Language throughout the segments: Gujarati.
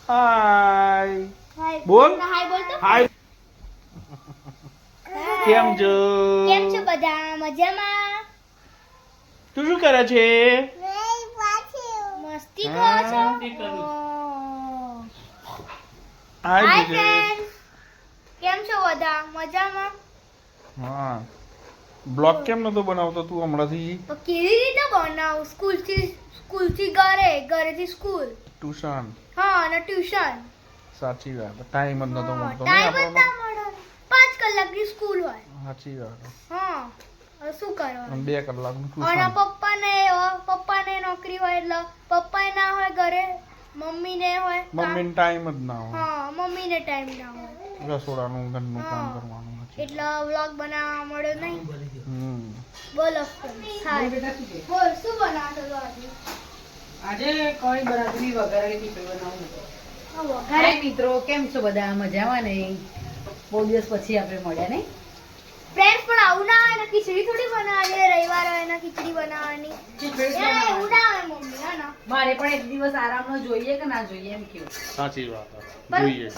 હાય બોલ હાય બોલ તો હાય કેમ છો બધા મજામાં? તું શું કરે છે? મસ્તી કરો છો? હાય હાય બીજે ફ્રેન્ડ, કેમ છો બધા મજામાં? હા બ્લોગ કેમ નતો બનાવતો તું હમણાંથી? તો કેવી રીતે બનાવું? સ્કૂલથી ઘરે, ઘરેથી સ્કૂલ. ટ્યુશન હા, અને ટ્યુશન. સાચી વાત ટાઈમ જ નતો મળતો ને ટાઈમ જ આપણો ના મળે. 5 કલાકની સ્કૂલ હોય. સાચી વાત હા, હવે શું કરવાનું? 2 કલાકનું અને ટ્યુશન પપ્પાને નોકરી હોય એટલે પપ્પાય ના હોય ઘરે, મમ્મીને હોય મમ્મીને ટાઈમ જ ના હોય. હા, મમ્મીને ટાઈમ ના હોય. રસોડાનું ઘરનું કામ કરવાનું એટલે વ્લોગ બનાવવા મળ્યો નહીં. બોલો બોલ શું બનાવતો હતો આજે કઈ બરાબરી વઘારેલી ખીચડી બનાવું હતો. વઘારે હાય મિત્રો, કેમ છો બધા? મજામાં ને? બહુ દિવસ પછી આપણે મળ્યા ને. ફ્રેન્ડ્સ પણ આવું ના હોય ને, ખીચડી થોડી બનાવવાની રવિવાર હોય ને ખીચડી બનાવવાની. ખીચડી જ એવું બનાવવાની. ના હોય મમ્મી, હા ને? મારે પણ એક દિવસ આરામનો જોઈએ કે ના જોઈએ એમ કેવું. સાચી વાત જોઈએ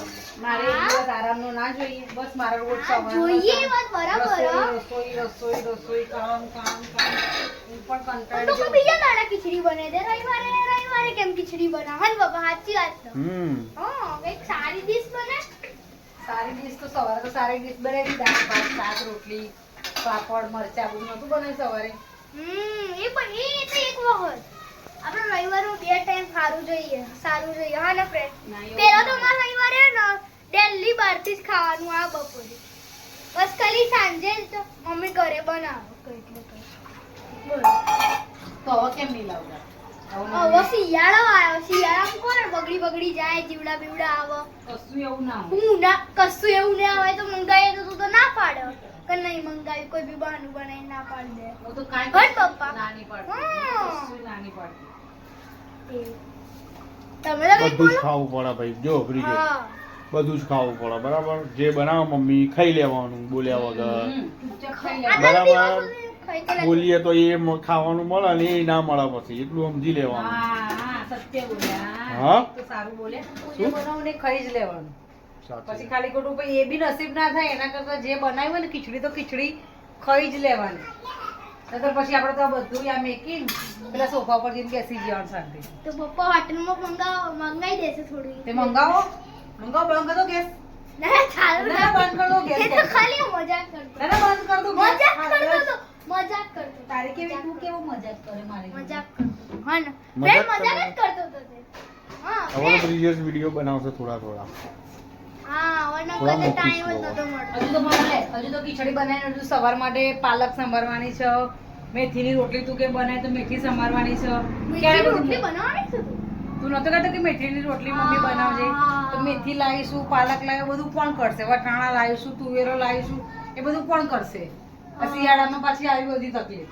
મારે એક દિવસ આરામનો ના જોઈએ. બસ મારો રોજ હા, સવારનો જોઈએ કામ. વાત બરાબર, હા. રસોઈ કામ હું પણ તો કંટાળી કોઈ બીજા દાડા ખીચડી બને દે. રવિવારે કેમ ખીચડી બનાવ? હા ને બાબા, સાચી વાત તો. હા, એક સારી ડીશ બને. સારી ડીશ તો સવારે તો સારી ડીશ બનાવી. દાળ ભાત શાક રોટલી પાપડ મરચાં બધું નતું બનાવ્યું સવારે. એ પણ એ તો એક વખત. આપણે રવિવારે 2 ટાઈમ સારું જોઈએ, હા ને ફ્રેન્ડ? ના, એવું પેલો તો ના. મારા રવિવારે ને દિલ્હી બહારથી જ ખાવાનું આ બપોરે. બસ ખાલી સાંજે જ તો મમ્મી ઘરે બનાવો એટલે કઈ. બોલો. તો હવે કેમ નહીં લાવતા? હવે શિયાળો આવ્યો, શિયાળામાં કોણ બગડી જાય, જીવડા બીવડા આવે. કશું એવું ના હોય. કશું એવું ના હોય તો મંગાવીએ તો તું તો ના પાડે કે નહીં મંગાવી, કોઈ બી બહાનું બનાવીને ના પાડી દે. હું તો કાંઈ હટ પપ્પા. નાની પાડતી. હા. કશું નાની પાડતી. તમે તો કંઈક બધું જ બોલો. ખાવું પડે ભાઈ જો બ્રિજે હા. બધું જ ખાવું પડે બરાબર. જે બનાવો મમ્મી ખાઈ લેવાનું બોલ્યા વગર. ચૂપચાપ ખાઈ આ લેવાનું. તો બરાબર. દિવસો ખાઈ તો લેજો. બોલીએ તો એ ખાવાનું મળે ને એ ના મળે પછી એટલું સમજી લેવાનું. હા, સત્ય બોલ્યા. હા? તો સારું બોલે. જે શું? બનાવું ને એ ખાઈ જ લેવાનું. સાચી પછી ખાલી ખોટું પછી એ બી નસીબ ના થાય એના કરતા જે બનાવ્યું હોય ને ખીચડી તો ખીચડી ખાઈ જ લેવાની. નહીંતર પછી આપણે તો આ બધું આ મેકીને પેલા સોફા પર જઈને બેસી જવાનું શાંતિ. તો પપ્પા હોટલમાં મંગાવી દેશે થોડું. તે મંગાવો બંધ કર દો ગેસ. ના ચાલુ ના, બંધ કર દો ગેસ. એ તો ખાલી મજાક કરતો. ના, બંધ કર દો ગેસ. મજાક કરતો. તારે કેવી તું કેવો મજાક કરે મારી મજાક કરતો. હા ને? મજાક મજાક જ કરતો. કરતો હતો તે. હા. હવે બ્રિજેશ વિડીયો બનાવશે થોડા. હા, વરના થોડા કદે ટાઈમ જ મૂકીશું નતો મળતો. હજુ તો મને હજુ તો ખીચડી બનાવીને હજુ સવાર માટે પાલક સંભારવાની છે. મેથીની રોટલી તું કે બનાય તો મેથી સંભારવાની છે. ક્યારે બધું રોટલી બનાવવાની છે તું? તું નતો કહેતો કે મેથીની રોટલી મમ્મી બનાવજે. તો મેથી લાવીશું, પાલક લાવીશું, બધું કોણ કરશે? વટાણા લાવીશું, તુવેરો લાવીશું, એ બધું કોણ કરશે? આ શિયાળામાં પાછી આવી બધી તકલીફ.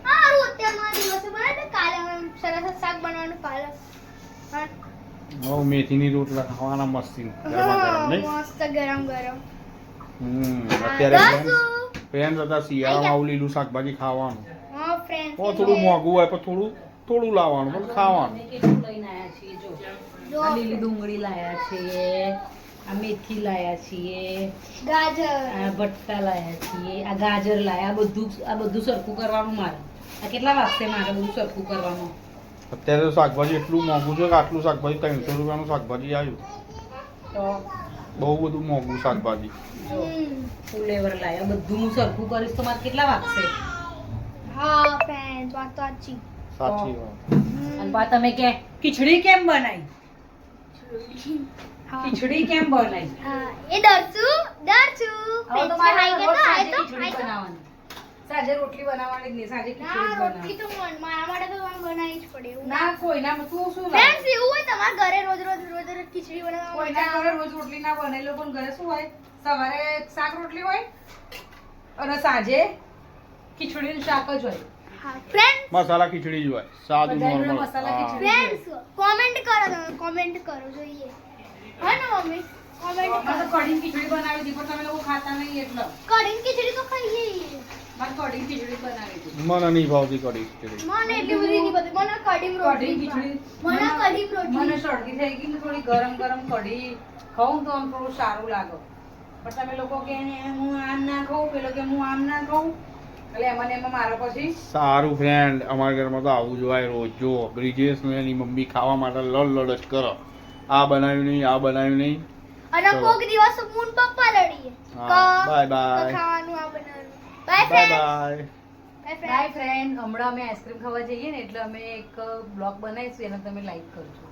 હારું અત્યારના દિવસે બનાવે ને કાલે અમે સરસ જ શાક બનાવવાનું પાલક. હા. હવે મેથીની રોટલા ખાવાના મસ્તી ગરમા ગરમ નહીં. મસ્ત ગરમ ગરમ. અત્યારે દસુ. ફ્રેન્ડ હતા શિયાળામાં આવું લીલું શાકભાજી ખાવાનું. હા ફ્રેન્ડ. થોડું મોંઘું હોય પણ થોડું લાવવાનું પણ ખાવાનું. અમે કેટલું લઈને આયા છીએ જો. જો. આ લીલી ડુંગળી લાયા છીએ, આ મેથી લાયા છીએ, ગાજર. આ ભટ્ટા લાયા છીએ, આ ગાજર લાયા. આ બધું સરખું કરવાનું મારે. આ કેટલા વાગશે મારે બધું સરખું કરવાનું? અત્યારે તો શાકભાજી એટલું મોંઘું છે કે આટલું શાકભાજી 300 રૂપિયાનું શાકભાજી આવ્યું. તો બહુ બધું મોંઘું શાકભાજી. જો ફુલેવર લાયા. બધું હું સરખું કરીશ તો મારે કેટલા વાગશે? હા ફ્રેન્ડ, વાત તો સાચી. સાચી વાત. અને બા તમે કે ખીચડી કેમ બનાવી? હા. ખીચડી કેમ બનાવી? હા, એ ડરચું. હવે તો મારે રોજ સાંજે ખીચડી બનાવવાની. સાંજે રોટલી બનાવવાની જ નહીં, સાંજે ખીચડી ના, જ રોટલી બનાવવાની. તો મારા માટે તો બનાવી જ પડે એવું. ના કોઈના તું શું લાવે? ફ્રેન્ડ્સ, એવું હોય તમારા ઘરે રોજ ખીચડી બનાવવા કોઈના ઘરે રોજ રોટલી ના બને. એ લોકોના ઘરે શું હોય? સવારે શાક રોટલી હોય અને સાંજે ખીચડીનું શાક જ હોય. હા ફ્રેન્ડ્સ, મસાલા ખીચડી જ હોય સાદું બધાય જોડે નોર્મલ. મસાલા ખીચડી. ફ્રેન્ડ્સ કોમેન્ટ કરો, તમે કોમેન્ટ કરો જોઈએ. હા ને મમ્મી? કોમેન્ટ અમારે કરો. તો કઢી ખીચડી બનાવી હતી પણ તમે લોકો ખાતા નહીં એટલે. કઢીની ખીચડી તો ખાઈએ. મારે કઢી ખીચડી બનાવી હતી. મને નહીં ભાવતી કઢી ખીચડી. મને એટલી બધી નહીં પતી. મને કઢી રોટલી કઢી ખીચડી મને કઢી રોટલી મને શરદી થઈ ગઈ ને થોડી ગરમ ગરમ કઢી ખાઉં તો આમ થોડું સારું લાગે. પણ તમે લોકો કે ને હું આમ ના ખાઉં, પેલો કે હું આમ ના ખાઉં, એટલે એમાં ને એમાં મારા પછી સારું ફ્રેન્ડ, અમારા ઘરમાં તો આવું જોવાય રોજ. જો બ્રિજેશ ને એની મમ્મી ખાવા માટે લડ જ કરો. આ બનાવ્યું નહીં, આ બનાવ્યું નહીં. અને ચલો. કોક દિવસ હું ને પપ્પા લડીએ હા, bye bye. ખાવાનું આ બનાવવાનું. Bye bye friend. Bye. Bye friend. હમણાં અમે આઈસ્ક્રીમ ખાવા જઈએ ને એટલે અમે એક બ્લોગ બનાવીશું, એને તમે લાઈક કરજો.